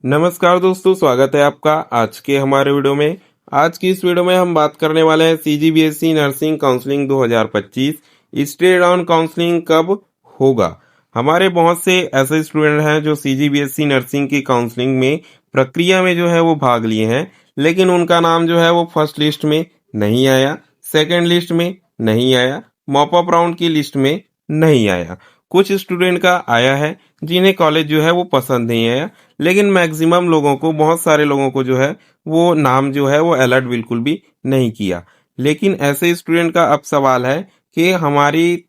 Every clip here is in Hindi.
नमस्कार दोस्तों, स्वागत है आपका आज के हमारे वीडियो में। आज की इस वीडियो में हम बात करने वाले हैं CGBSE nursing counselling 2025 state round counselling कब होगा। हमारे बहुत से ऐसे स्टूडेंट हैं जो सीजीबीएसई नर्सिंग की काउंसलिंग में प्रक्रिया में जो है वो भाग लिए हैं, लेकिन उनका नाम जो है वो फर्स्ट लिस्ट में नहीं आया, सेकेंड लिस्ट में नहीं आया, मॉपअप राउंड की लिस्ट में नहीं आया। कुछ स्टूडेंट का आया है जिन्हें कॉलेज जो है वो पसंद नहीं आया, लेकिन मैक्सिमम लोगों को, बहुत सारे लोगों को जो है वो नाम जो है वो अलर्ट बिल्कुल भी नहीं किया। लेकिन ऐसे स्टूडेंट का अब सवाल है कि हमारी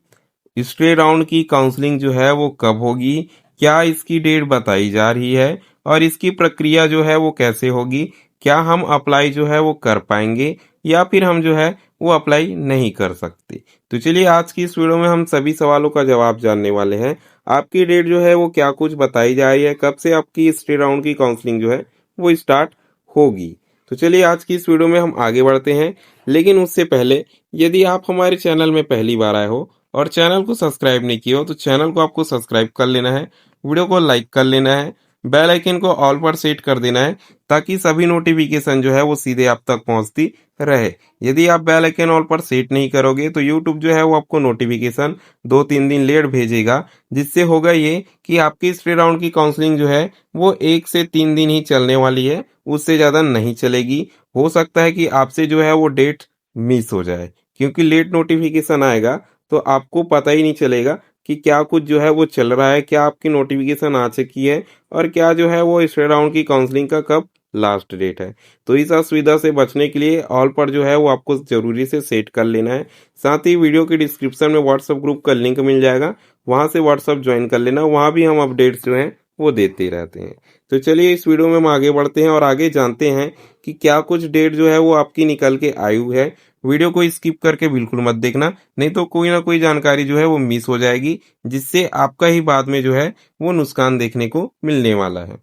स्टेट राउंड की काउंसलिंग जो है वो कब होगी, क्या इसकी डेट बताई जा रही है और इसकी प्रक्रिया जो है वो कैसे होगी, क्या हम अप्लाई जो है वो कर पाएंगे या फिर हम जो है वो अप्लाई नहीं कर सकते। तो चलिए आज की इस वीडियो में हम सभी सवालों का जवाब जानने वाले हैं। आपकी डेट जो है वो क्या कुछ बताई जा रही है, कब से आपकी स्टेट राउंड की काउंसलिंग जो है वो स्टार्ट होगी। तो चलिए आज की इस वीडियो में हम आगे बढ़ते हैं, लेकिन उससे पहले यदि आप हमारे चैनल में पहली बार आए हो और चैनल को सब्सक्राइब नहीं किया हो तो चैनल को आपको सब्सक्राइब कर लेना है, वीडियो को लाइक कर लेना है, बेल आइकन को ऑल पर सेट कर देना है ताकि सभी नोटिफिकेशन जो है वो सीधे आप तक पहुंचती रहे। यदि आप बेल आइकन ऑल पर सेट नहीं करोगे तो यूट्यूब जो है वो आपको नोटिफिकेशन 2-3 दिन लेट भेजेगा, जिससे होगा ये कि आपकी स्टेट राउंड की काउंसलिंग जो है वो 1 से 3 दिन ही चलने वाली है, उससे ज़्यादा नहीं चलेगी। हो सकता है कि आपसे जो है वो डेट मिस हो जाए, क्योंकि लेट नोटिफिकेशन आएगा तो आपको पता ही नहीं चलेगा कि क्या कुछ जो है वो चल रहा है, क्या आपकी नोटिफिकेशन आ चुकी है और क्या जो है वो स्टेट राउंड की काउंसलिंग का कब लास्ट डेट है। तो इस असुविधा से बचने के लिए ऑल पर जो है वो आपको जरूरी से सेट कर लेना है। साथ ही वीडियो के डिस्क्रिप्शन में व्हाट्सएप ग्रुप का लिंक मिल जाएगा, वहां से व्हाट्सएप ज्वाइन कर लेना, वहां भी हम अपडेट्स जो हैं वो देते रहते हैं। तो चलिए इस वीडियो में हम आगे बढ़ते हैं और आगे जानते हैं कि क्या कुछ डेट जो है वो आपकी निकल के आई हुई है। वीडियो को स्किप करके बिल्कुल मत देखना, नहीं तो कोई ना कोई जानकारी जो है वो मिस हो जाएगी, जिससे आपका ही बाद में जो है वो नुकसान देखने को मिलने वाला है।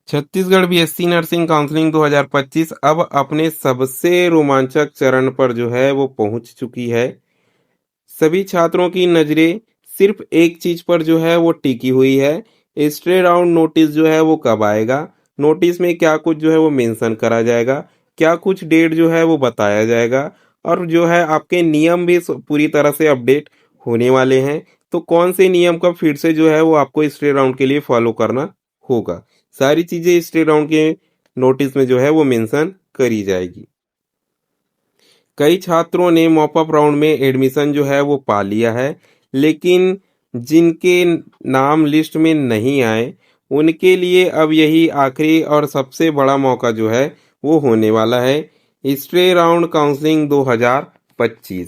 छत्तीसगढ़ बीएससी नर्सिंग काउंसलिंग 2025 अब अपने सबसे रोमांचक चरण पर जो है वो पहुंच चुकी है। सभी छात्रों की नजरें सिर्फ एक चीज पर जो है वो टिकी हुई है, स्टे राउंड नोटिस जो है वो कब आएगा, नोटिस में क्या कुछ जो है वो मेंशन करा जाएगा, क्या कुछ डेट जो है वो बताया जाएगा और जो है आपके नियम भी पूरी तरह से अपडेट होने वाले हैं। तो कौन से नियम का फिर से जो है वो आपको स्टे राउंड के लिए फॉलो करना होगा, सारी चीजें स्टे राउंड के नोटिस में जो है वो मेंशन करी जाएगी। कई छात्रों ने मॉपअप राउंड में एडमिशन जो है वो पा लिया है, लेकिन जिनके नाम लिस्ट में नहीं आए उनके लिए अब यही आखिरी और सबसे बड़ा मौका जो है वो होने वाला है। स्टे राउंड काउंसलिंग 2025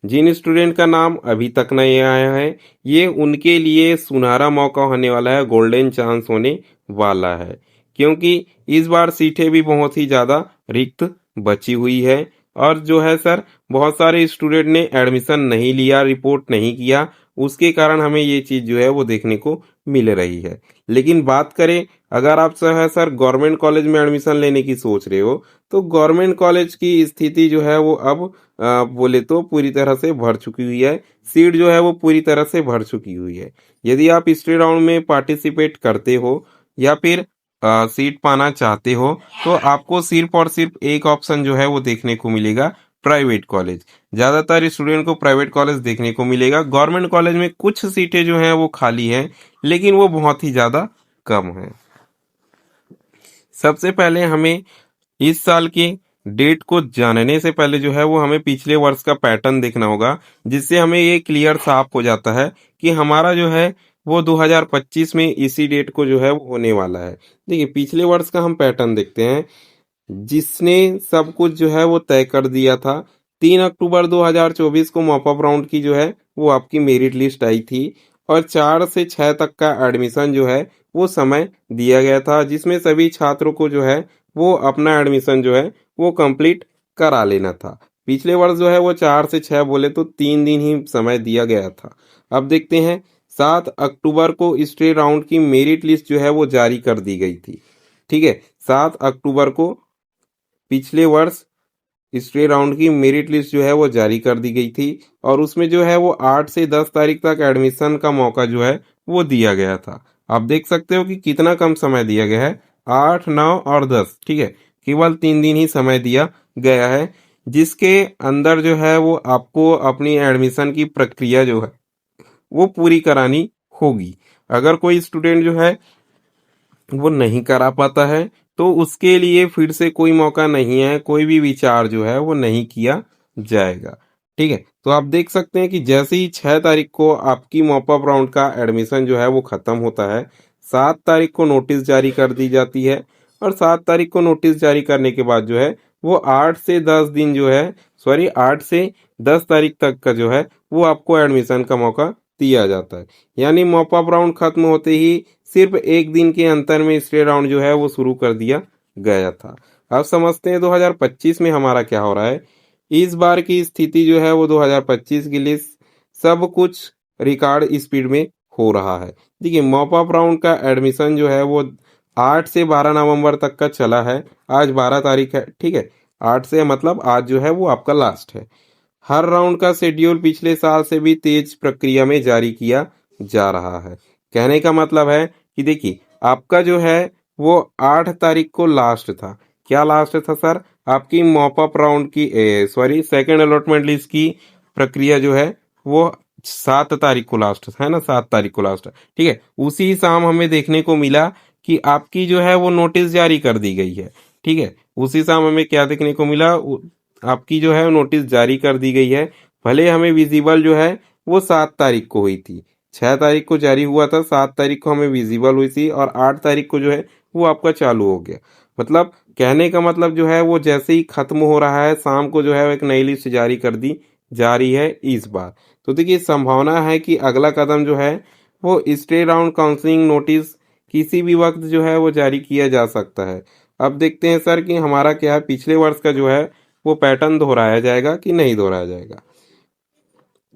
जिन स्टूडेंट का नाम अभी तक नहीं आया है, ये उनके लिए सुनहरा मौका होने वाला है, गोल्डन चांस होने वाला है, क्योंकि इस बार सीटें भी बहुत ही ज़्यादा रिक्त बची हुई है और जो है सर बहुत सारे स्टूडेंट ने एडमिशन नहीं लिया, रिपोर्ट नहीं किया, उसके कारण हमें ये चीज़ जो है वो देखने को मिल रही है। लेकिन बात करें, अगर आप जो है सर गवर्नमेंट कॉलेज में एडमिशन लेने की सोच रहे हो तो गवर्नमेंट कॉलेज की स्थिति जो है वो अब बोले तो पूरी तरह से भर चुकी हुई है, सीट जो है वो पूरी तरह से भर चुकी हुई है। यदि आप स्टेट राउंड में पार्टिसिपेट करते हो या फिर सीट पाना चाहते हो तो आपको सिर्फ और सिर्फ एक ऑप्शन जो है वो देखने को मिलेगा, प्राइवेट कॉलेज। ज़्यादातर स्टूडेंट को प्राइवेट कॉलेज देखने को मिलेगा। गवर्नमेंट कॉलेज में कुछ सीटें जो हैं वो खाली हैं, लेकिन वो बहुत ही ज़्यादा कम हैं। सबसे पहले हमें इस साल की डेट को जानने से पहले जो है वो हमें पिछले वर्ष का पैटर्न देखना होगा, जिससे हमें ये क्लियर साफ हो जाता है कि हमारा जो है वो 2025 में इसी डेट को जो है वो होने वाला है। देखिए पिछले वर्ष का हम पैटर्न देखते हैं, जिसने सब कुछ जो है वो तय कर दिया था। 3 अक्टूबर 2024 को मॉपअप राउंड की जो है वो आपकी मेरिट लिस्ट आई थी और 4 से 6 तक का एडमिशन जो है वो समय दिया गया था, जिसमें सभी छात्रों को जो है वो अपना एडमिशन जो है वो कंप्लीट करा लेना था। पिछले वर्ष जो है वो 4 से 6 बोले तो 3 दिन ही समय दिया गया था। अब देखते हैं 7 अक्टूबर को स्टेट राउंड की मेरिट लिस्ट जो है वो जारी कर दी गई थी। ठीक है, 7 अक्टूबर को पिछले वर्ष स्टे राउंड की मेरिट लिस्ट जो है वो जारी कर दी गई थी और उसमें जो है वो 8 से 10 तारीख तक एडमिशन का मौका जो है वो दिया गया था। आप देख सकते हो कि कितना कम समय दिया गया है, 8, 9 और 10, ठीक है, केवल 3 दिन ही समय दिया गया है, जिसके अंदर जो है वो आपको अपनी एडमिशन की प्रक्रिया जो है वो पूरी करानी होगी। अगर कोई स्टूडेंट जो है वो नहीं करा पाता है तो उसके लिए फिर से कोई मौका नहीं है, कोई भी विचार जो है वो नहीं किया जाएगा। ठीक है, तो आप देख सकते हैं कि जैसे ही 6 तारीख को आपकी मॉपअप राउंड का एडमिशन जो है वो खत्म होता है, 7 तारीख को नोटिस जारी कर दी जाती है, और 7 तारीख को नोटिस जारी करने के बाद जो है वो 8 से 10 दिन जो है, सॉरी 8 से 10 तारीख तक का जो है वो आपको एडमिशन का मौका दिया जाता है। यानी मॉपअप राउंड खत्म होते ही सिर्फ एक दिन के अंतर में स्टेट राउंड जो है वो शुरू कर दिया गया था। अब समझते हैं 2025 में हमारा क्या हो रहा है। इस बार की स्थिति जो है वो 2025 के लिए सब कुछ रिकॉर्ड स्पीड में हो रहा है। देखिए, मॉपअप राउंड का एडमिशन जो है वो 8 से 12 नवंबर तक का चला है। आज 12 तारीख है, ठीक है, 8 से मतलब आज जो है वो आपका लास्ट है। हर राउंड का शेड्यूल पिछले साल से भी तेज प्रक्रिया में जारी किया जा रहा है। कहने का मतलब है कि देखिए, आपका जो है वो 8 तारीख को लास्ट था। क्या लास्ट था सर? आपकी मॉपअप राउंड की, सॉरी, सेकंड अलॉटमेंट लिस्ट की प्रक्रिया जो है वो 7 तारीख को लास्ट है ना, 7 तारीख को लास्ट है, ठीक है। उसी शाम हमें देखने को मिला कि आपकी जो है वो नोटिस जारी कर दी गई है, ठीक है। उसी शाम हमें क्या देखने को मिला, आपकी जो है नोटिस जारी कर दी गई है। भले हमें विजिबल जो है वो 7 तारीख को हुई थी, 6 तारीख को जारी हुआ था, 7 तारीख को हमें विजिबल हुई थी, और 8 तारीख को जो है वो आपका चालू हो गया। मतलब कहने का मतलब जो है वो जैसे ही खत्म हो रहा है, शाम को जो है एक नई लिस्ट जारी कर दी जा रही है इस बार। तो देखिए, संभावना है कि अगला कदम जो है वो स्टे राउंड काउंसलिंग नोटिस किसी भी वक्त जो है वो जारी किया जा सकता है। अब देखते हैं सर कि हमारा क्या है, पिछले वर्ष का जो है वो पैटर्न दोहराया जाएगा कि नहीं दोहराया जाएगा।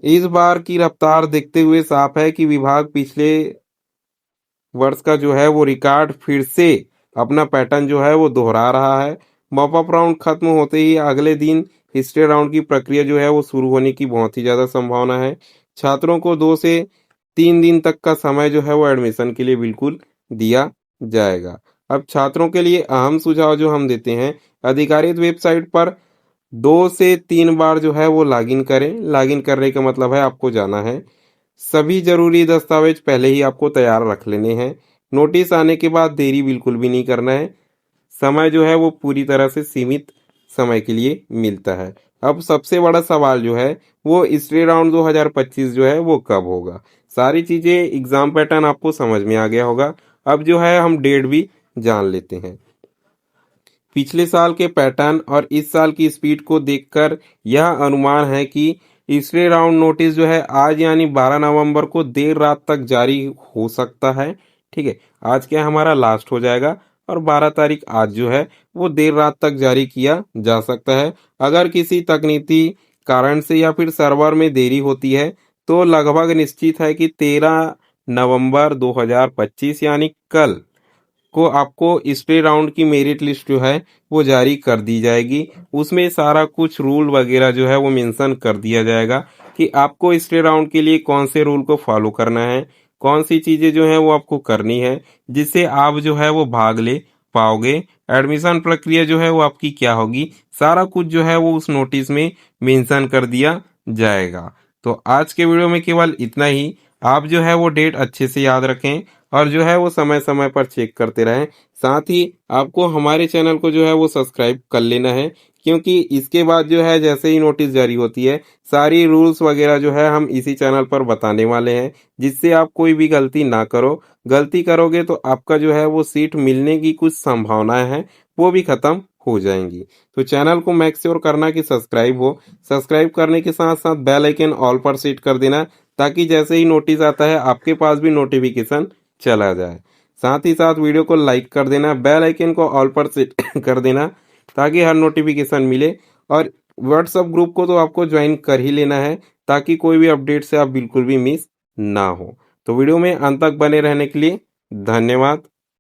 इस बार की रफ्तार देखते हुए साफ है कि विभाग पिछले वर्ष का जो है वो रिकॉर्ड फिर से अपना पैटर्न जो है वो दोहरा रहा है। मॉपअप राउंड खत्म होते ही अगले दिन हिस्ट्री राउंड की प्रक्रिया जो है वो शुरू होने की बहुत ही ज़्यादा संभावना है। छात्रों को 2 से 3 दिन तक का समय जो है वो एडमिशन के लिए बिल्कुल दिया जाएगा। अब छात्रों के लिए अहम सुझाव जो हम देते हैं, अधिकारित वेबसाइट पर 2 से 3 बार जो है वो लॉगिन करें। लॉगिन करने का मतलब है आपको जाना है। सभी जरूरी दस्तावेज पहले ही आपको तैयार रख लेने हैं। नोटिस आने के बाद देरी बिल्कुल भी नहीं करना है। समय जो है वो पूरी तरह से सीमित समय के लिए मिलता है। अब सबसे बड़ा सवाल जो है वो स्टे राउंड 2025 जो है वो कब होगा। सारी चीजें, एग्जाम पैटर्न आपको समझ में आ गया होगा। अब जो है हम डेट भी जान लेते हैं। पिछले साल के पैटर्न और इस साल की स्पीड को देखकर यह अनुमान है कि तीसरे राउंड नोटिस जो है आज यानी 12 नवंबर को देर रात तक जारी हो सकता है। ठीक है, आज क्या हमारा लास्ट हो जाएगा, और 12 तारीख आज जो है वो देर रात तक जारी किया जा सकता है। अगर किसी तकनीकी कारण से या फिर सर्वर में देरी होती है तो लगभग निश्चित है कि 13 नवंबर 2025 यानी कल को आपको स्टे राउंड की मेरिट लिस्ट जो है वो जारी कर दी जाएगी। उसमें सारा कुछ रूल वगैरह जो है वो मेंशन कर दिया जाएगा कि आपको स्टे राउंड के लिए कौन से रूल को फॉलो करना है, कौन सी चीजें जो है वो आपको करनी है, जिससे आप जो है वो भाग ले पाओगे। एडमिशन प्रक्रिया जो है वो आपकी क्या होगी, सारा कुछ जो है वो उस नोटिस में मेंशन कर दिया जाएगा। तो आज के वीडियो में केवल इतना ही। आप जो है वो डेट अच्छे से याद रखें और जो है वो समय समय पर चेक करते रहें। साथ ही आपको हमारे चैनल को जो है वो सब्सक्राइब कर लेना है, क्योंकि इसके बाद जो है जैसे ही नोटिस जारी होती है सारी रूल्स वगैरह जो है हम इसी चैनल पर बताने वाले हैं, जिससे आप कोई भी गलती ना करो। गलती करोगे तो आपका जो है वो सीट मिलने की कुछ संभावनाएं हैं वो भी खत्म हो जाएंगी। तो चैनल को मेक श्योर करना कि सब्सक्राइब हो। सब्सक्राइब करने के साथ साथ बेल आइकन ऑल पर सेट कर देना, ताकि जैसे ही नोटिस आता है आपके पास भी नोटिफिकेशन चला जाए। साथ ही साथ वीडियो को लाइक कर देना, बेल आइकन को ऑल पर सेट कर देना, ताकि हर नोटिफिकेशन मिले। और व्हाट्सएप ग्रुप को तो आपको ज्वाइन कर ही लेना है, ताकि कोई भी अपडेट से आप बिल्कुल भी मिस ना हो। तो वीडियो में अंत तक बने रहने के लिए धन्यवाद।